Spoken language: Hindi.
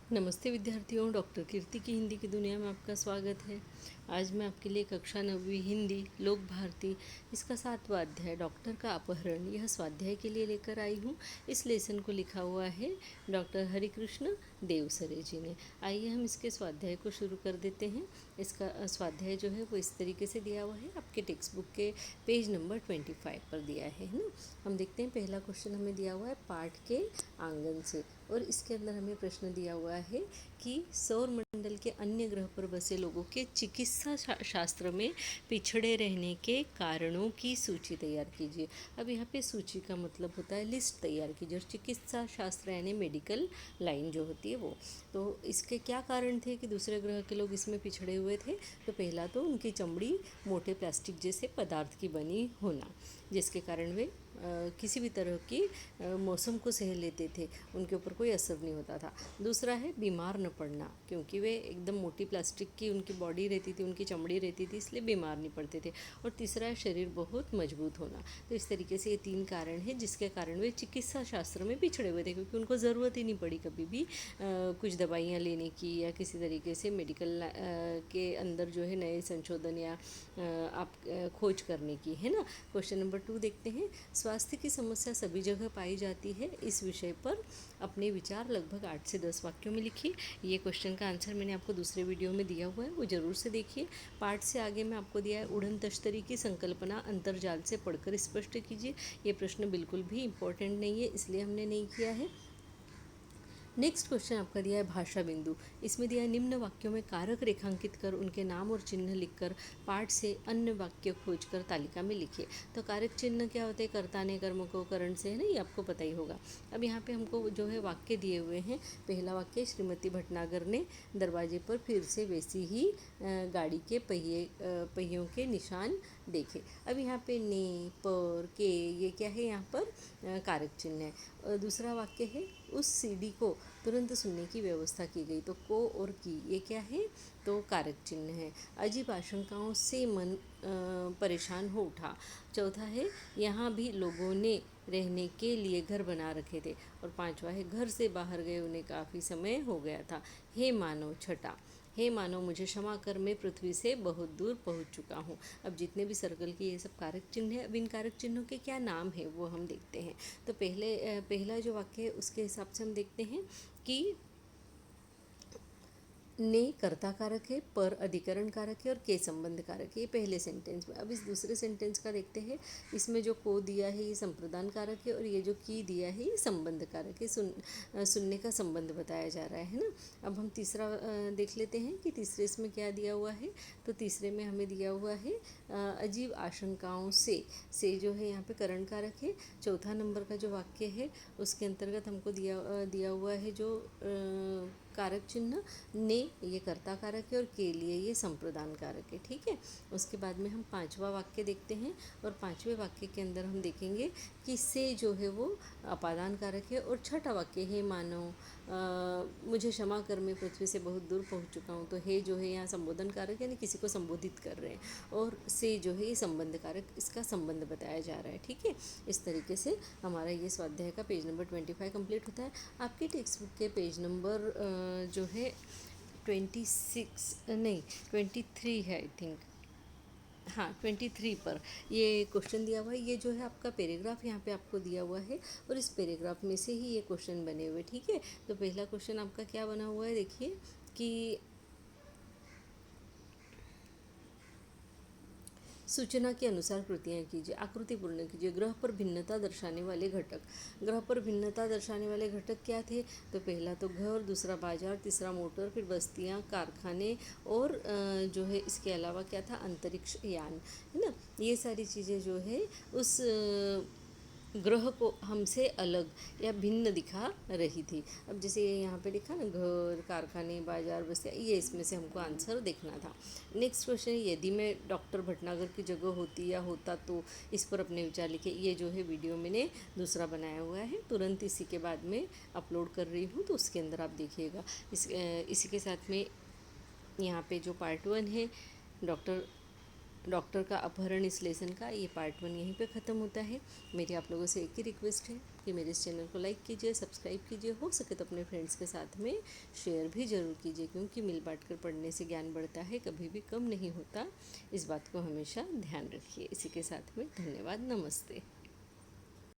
नमस्ते विद्यार्थियों, डॉक्टर कीर्ति की हिंदी की दुनिया में आपका स्वागत है। आज मैं आपके लिए कक्षा 9वीं हिंदी लोक भारती इसका 7वां अध्याय डॉक्टर का अपहरण यह स्वाध्याय के लिए लेकर आई हूँ। इस लेसन को लिखा हुआ है डॉक्टर हरिकृष्ण देवसरे जी ने। आइए हम इसके स्वाध्याय को शुरू कर देते हैं। इसका स्वाध्याय जो है वो इस तरीके से दिया हुआ है, आपके टेक्स्ट बुक के पेज नंबर 25 पर दिया है ना। हम देखते हैं, पहला क्वेश्चन हमें दिया हुआ है पाठ के आंगन से, और इसके अंदर हमें प्रश्न दिया हुआ है कि सौर मंडल के अन्य ग्रह पर बसे लोगों के चिकित्सा शास्त्र में पिछड़े रहने के कारणों की सूची तैयार कीजिए। अब यहाँ पे सूची का मतलब होता है लिस्ट तैयार कीजिए, और चिकित्सा शास्त्र यानी मेडिकल लाइन जो होती है वो। तो इसके क्या कारण थे कि दूसरे ग्रह के लोग इसमें पिछड़े हुए थे? तो पहला तो उनकी चमड़ी मोटे प्लास्टिक जैसे पदार्थ की बनी होना, जिसके कारण वे किसी भी तरह की मौसम को सह लेते थे, उनके ऊपर कोई असर नहीं होता था। दूसरा है बीमार न पड़ना, क्योंकि वे एकदम मोटी प्लास्टिक की उनकी बॉडी रहती थी, उनकी चमड़ी रहती थी, इसलिए बीमार नहीं पड़ते थे। और तीसरा है शरीर बहुत मजबूत होना। तो इस तरीके से ये 3 कारण हैं जिसके कारण वे चिकित्सा शास्त्र में पिछड़े हुए थे, क्योंकि उनको ज़रूरत ही नहीं पड़ी कभी भी कुछ दवाइयाँ लेने की या किसी तरीके से मेडिकल के अंदर जो है नए संशोधन या आप खोज करने की, है ना। क्वेश्चन नंबर 2 देखते हैं। स्वास्थ्य की समस्या सभी जगह पाई जाती है, इस विषय पर अपने विचार लगभग 8 से 10 वाक्यों में लिखिए। ये क्वेश्चन का आंसर मैंने आपको दूसरे वीडियो में दिया हुआ है, वो ज़रूर से देखिए। पाठ से आगे में आपको दिया है उड़न तश्तरी की संकल्पना अंतर्जाल से पढ़कर स्पष्ट कीजिए। ये प्रश्न बिल्कुल भी इम्पोर्टेंट नहीं है, इसलिए हमने नहीं किया है। नेक्स्ट क्वेश्चन आपका दिया है भाषा बिंदु। इसमें दिया है निम्न वाक्यों में कारक रेखांकित कर उनके नाम और चिन्ह लिखकर पाठ से अन्य वाक्य खोजकर तालिका में लिखिए। तो कारक चिन्ह क्या होते हैं? कर्ता ने, कर्म को, करण से, है ना, ये आपको पता ही होगा। अब यहाँ पे हमको जो है वाक्य दिए हुए हैं। पहला वाक्य, श्रीमती भटनागर ने दरवाजे पर फिर से वैसी ही गाड़ी के पहियों के निशान देखे। अब यहाँ पे ने, पर, के, ये क्या है? यहाँ पर कारक चिन्ह है। दूसरा वाक्य है, उस सीडी को तुरंत सुनने की व्यवस्था की गई। तो को और की, ये क्या है? तो कारक चिन्ह है। अजीब आशंकाओं से मन परेशान हो उठा। चौथा है, यहाँ भी लोगों ने रहने के लिए घर बना रखे थे। और पांचवा है, घर से बाहर गए उन्हें काफ़ी समय हो गया था। हे मानव, छठा, हे मानव मुझे क्षमा कर, मैं पृथ्वी से बहुत दूर पहुंच चुका हूं। अब जितने भी सर्कल के ये सब कारक चिन्ह हैं, अब इन कारक चिन्हों के क्या नाम है वो हम देखते हैं। तो पहला जो वाक्य है उसके हिसाब से हम देखते हैं कि ने कर्ता कारक है, पर अधिकरण कारक है, और के संबंध कारक है, ये पहले सेंटेंस में। अब इस दूसरे सेंटेंस का देखते हैं। इसमें जो को दिया है ये संप्रदान कारक है, और ये जो की दिया है ये संबंध कारक है। सुनने का संबंध बताया जा रहा है ना। अब हम तीसरा देख लेते हैं कि तीसरे इसमें क्या दिया हुआ है। तो तीसरे में हमें दिया हुआ है अजीब आशंकाओं से जो है यहाँ पे करण कारक है। चौथा नंबर का जो वाक्य है उसके अंतर्गत हमको दिया हुआ है जो कारक चिन्ह, ने ये कर्ता कारक है, और के लिए ये संप्रदान कारक है। ठीक है। उसके बाद में हम पांचवा वाक्य देखते हैं, और पांचवें वाक्य के अंदर हम देखेंगे कि से जो है वो अपादान कारक है। और छठा वाक्य, हे मानव मुझे क्षमा कर, मैं पृथ्वी से बहुत दूर पहुंच चुका हूं। तो हे जो है यहाँ संबोधन कारक यानी किसी को संबोधित कर रहे हैं, और से जो है ये संबंध कारक, इसका संबंध बताया जा रहा है। ठीक है। इस तरीके से हमारा ये स्वाध्याय का पेज नंबर 25 कंप्लीट होता है। आपकी टेक्स्ट बुक के पेज नंबर जो है 26 नहीं 23 है आई थिंक, हाँ 23 पर ये क्वेश्चन दिया हुआ है। ये जो है आपका पैराग्राफ यहाँ पे आपको दिया हुआ है, और इस पैराग्राफ में से ही ये क्वेश्चन बने हुए। ठीक है। तो पहला क्वेश्चन आपका क्या बना हुआ है, देखिए कि सूचना के अनुसार कृतियाँ कीजिए, आकृति पूर्ण कीजिए। ग्रह पर भिन्नता दर्शाने वाले घटक। ग्रह पर भिन्नता दर्शाने वाले घटक क्या थे? तो पहला तो घर, दूसरा बाजार, तीसरा मोटर, फिर बस्तियाँ, कारखाने, और जो है इसके अलावा क्या था? अंतरिक्ष यान, है ना। ये सारी चीज़ें जो है उस ग्रह को हमसे अलग या भिन्न दिखा रही थी। अब जैसे ये यहाँ पे लिखा ना, घर, कारखाने, बाजार, बस्तियाँ, ये इसमें से हमको आंसर देखना था। नेक्स्ट क्वेश्चन, यदि मैं डॉक्टर भटनागर की जगह होती या होता तो, इस पर अपने विचार लिखे। ये जो है वीडियो मैंने दूसरा बनाया हुआ है, तुरंत इसी के बाद में अपलोड कर रही हूँ, तो उसके अंदर आप देखिएगा। इसी के साथ में यहाँ पे जो पार्ट 1 है डॉक्टर का अपहरण, इस लेसन का ये पार्ट 1 यहीं पे ख़त्म होता है। मेरी आप लोगों से एक ही रिक्वेस्ट है कि मेरे इस चैनल को लाइक कीजिए, सब्सक्राइब कीजिए, हो सके तो अपने फ्रेंड्स के साथ में शेयर भी ज़रूर कीजिए, क्योंकि मिल बांट कर पढ़ने से ज्ञान बढ़ता है, कभी भी कम नहीं होता। इस बात को हमेशा ध्यान रखिए। इसी के साथ में धन्यवाद, नमस्ते।